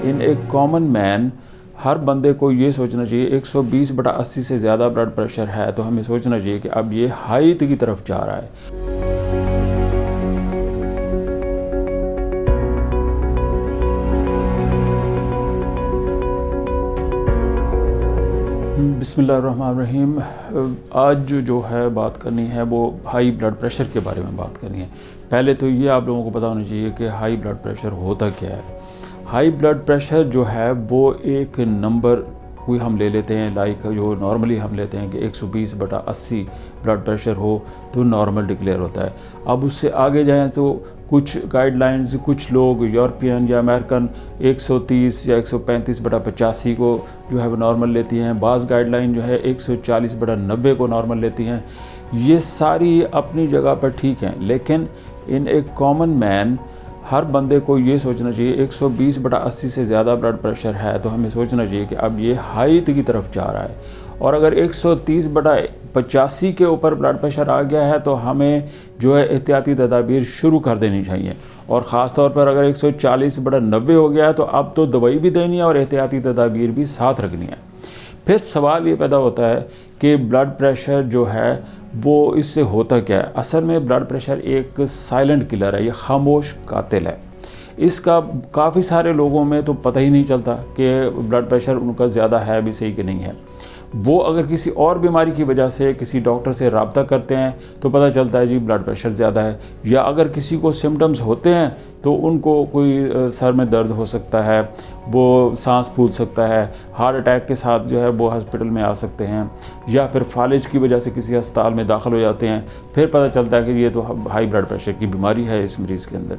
इन एक common man हर बंदे को ये सोचना चाहिए 120/80 से ज़्यादा ब्लड प्रेशर है तो हमें सोचना चाहिए कि अब ये हाई की तरफ जा रहा है। बिस्मिल्लाहिर्रहमानिर्रहीम। आज जो है बात करनी है वो हाई ब्लड प्रेशर के बारे में बात करनी है। पहले तो ये आप लोगों को पता होना चाहिए कि हाई ब्लड प्रेशर होता क्या है। हाई ब्लड प्रेशर जो है वो एक नंबर कोई हम ले लेते हैं, लाइक जो नॉर्मली हम लेते हैं कि 120/80 ब्लड प्रेशर हो तो नॉर्मल डिक्लेयर होता है। अब उससे आगे जाएं तो कुछ गाइडलाइंस, कुछ लोग यूरोपियन या अमेरिकन 130 या 135/85 को जो है वो नॉर्मल लेती हैं। बाज़ गाइडलाइन जो है 140/90 को नॉर्मल लेती हैं। ये सारी अपनी जगह पर ठीक हैं, लेकिन इन एक कॉमन मैन हर बंदे को ये सोचना चाहिए 120/80 से ज़्यादा ब्लड प्रेशर है तो हमें सोचना चाहिए कि अब ये हाई की तरफ जा रहा है। और अगर 130/85 के ऊपर ब्लड प्रेशर आ गया है तो हमें जो है एहतियाती तदाबीर शुरू कर देनी चाहिए। और ख़ास तौर पर अगर 140/90 हो गया है तो अब तो दवाई भी देनी है और एहतियाती तदाबीर भी साथ रखनी है। फिर सवाल ये पैदा होता है कि ब्लड प्रेशर जो है वो इससे होता क्या है। असल में ब्लड प्रेशर एक साइलेंट किलर है, ये खामोश कातिल है। इसका काफ़ी सारे लोगों में तो पता ही नहीं चलता कि ब्लड प्रेशर उनका ज़्यादा है भी सही कि नहीं है। वो अगर किसी और बीमारी की वजह से किसी डॉक्टर से रब्ता करते हैं तो पता चलता है जी ब्लड प्रेशर ज़्यादा है। या अगर किसी को सिम्टम्स होते हैं तो उनको कोई सर में दर्द हो सकता है, वो सांस फूल सकता है, हार्ट अटैक के साथ जो है वो हॉस्पिटल में आ सकते हैं, या फिर फालिज की वजह से किसी अस्पताल में दाखिल हो जाते हैं। फिर पता चलता है कि ये तो हाई ब्लड प्रेशर की बीमारी है इस मरीज़ के अंदर।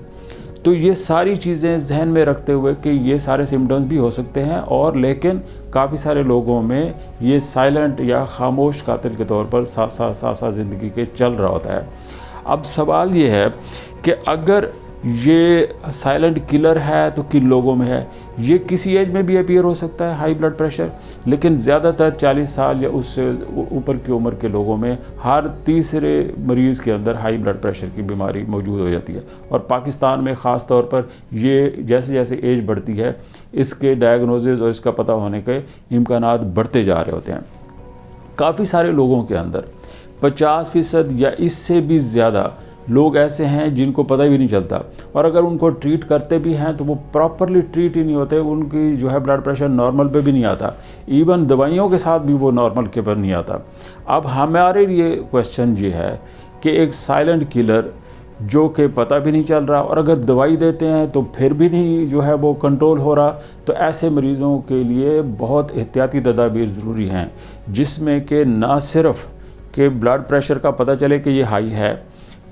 तो ये सारी चीज़ें जहन में रखते हुए कि ये सारे सिम्टम्स भी हो सकते हैं, और लेकिन काफ़ी सारे लोगों में ये साइलेंट या खामोश कातिल के तौर पर साथ ज़िंदगी के चल रहा होता है। अब सवाल ये है कि अगर ये साइलेंट किलर है तो किन लोगों में है। ये किसी एज में भी अपीयर हो सकता है हाई ब्लड प्रेशर, लेकिन ज़्यादातर 40 साल या उससे ऊपर की उम्र के लोगों में हर तीसरे मरीज़ के अंदर हाई ब्लड प्रेशर की बीमारी मौजूद हो जाती है। और पाकिस्तान में ख़ास तौर पर ये जैसे जैसे एज बढ़ती है इसके डायग्नोसिस और इसका पता होने के इम्कानात बढ़ते जा रहे होते हैं। काफ़ी सारे लोगों के अंदर 50% या इससे भी ज़्यादा लोग ऐसे हैं जिनको पता भी नहीं चलता, और अगर उनको ट्रीट करते भी हैं तो वो प्रॉपरली ट्रीट ही नहीं होते। उनकी जो है ब्लड प्रेशर नॉर्मल पे भी नहीं आता, इवन दवाइयों के साथ भी वो नॉर्मल के पर नहीं आता। अब हमारे लिए क्वेश्चन ये है कि एक साइलेंट किलर जो कि पता भी नहीं चल रहा, और अगर दवाई देते हैं तो फिर भी नहीं जो है वो कंट्रोल हो रहा, तो ऐसे मरीज़ों के लिए बहुत एहतियाती तदाबीर ज़रूरी हैं, जिसमें कि ना सिर्फ कि ब्लड प्रेशर का पता चले कि ये हाई है,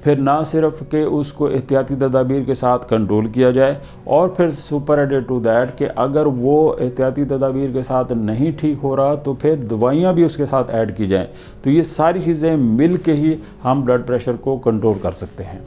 फिर ना सिर्फ कि उसको एहतियाती तदाबीर के साथ कंट्रोल किया जाए, और फिर सुपर एडेड टू दैट कि अगर वो एहतियाती तदाबीर के साथ नहीं ठीक हो रहा तो फिर दवाइयाँ भी उसके साथ ऐड की जाएँ। तो ये सारी चीज़ें मिल के ही हम ब्लड प्रेशर को कंट्रोल कर सकते हैं।